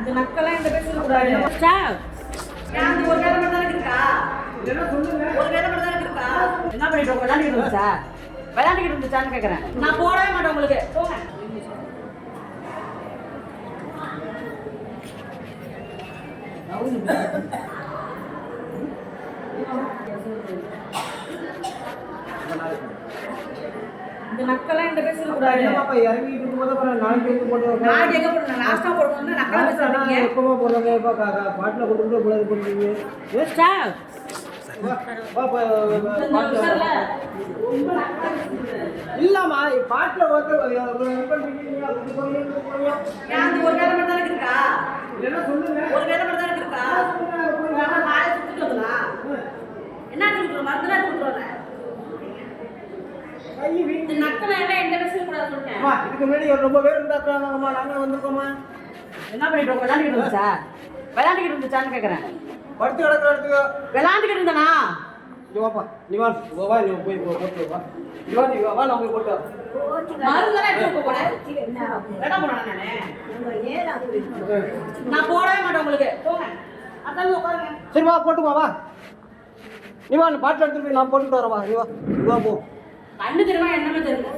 இந்த மக்கள்லாம் இந்த பேர் சொல்லக்கூடாது. ஏன் ஒரு வேலை மட்டும் தான் இருக்கா? ஒரு வேலை மட்டும் தான் இருக்கா? என்ன பண்ணிட்டு விளையாண்டுக்கிட்டு இருந்துச்சா? விளையாண்டுக்கிட்டு இருந்துச்சான்னு கேட்குறேன். நான் போடவே மாட்டேன் உங்களுக்கு. போங்க. இந்த மக்கள்லாம் இந்த பேர் சொல்லக்கூடாது. இறங்கிட்டு இருக்கும்போது அப்புறம் நாளைக்கு எடுத்து போட்டு நாளைக்கு எங்க போடுங்க? லாஸ்டா போடுவோம்னா நக்கலா பேசுறீங்க. எப்பமா போடுறாங்க இப்போ பாட்டில் கொண்டு வந்து போல பண்ணுறீங்க இல்லாமா பாட்டில் வந்து பண்ணுறீங்க ஏன் ஒரு வேலை மட்டும் தான் இருக்கா? இல்லைன்னா சொல்லுங்க ஒரு வேலை மட்டும் தான் இருக்கா? மாலை சுத்திட்டு வரலாம். என்ன கொடுக்குறோம்? மருந்து தான் கொடுக்குறோம். இந்த நக்கலை எல்லாம் எந்த பேர் சொல்லக்கூடாது சொல்லிட்டேன். இதுக்கு முன்னாடி ரொம்ப பேர் இருந்தாக்காங்கம்மா நாங்கள் வந்திருக்கோம்மா என்ன பண்ணிட்டு விளையாண்டுக்கிட்டு இருந்துச்சா? விளையாண்டுக்கிட்டு இருந்துச்சான்னு கேட்குறேன். படுத்து கிடக்குற இடத்துக்கு விளையாண்டுக்கிட்டு இருந்தனா? நீ வாப்பா நீ வா நீ போய் போட்டு வா நீ வா நான் போய் போட்டு மருந்தெல்லாம் எடுத்து போட வேட போறேன் நான் போடவே மாட்டேன் உங்களுக்கு. போங்க. அதான் உட்காருங்க. சரி வா போட்டுமா வா நீ வா பாட்டில் எடுத்துட்டு போய் நான் போட்டுட்டு வரேன் வா நீ வா போ கண்ணு தெரியுமா என்னமே தெரியல.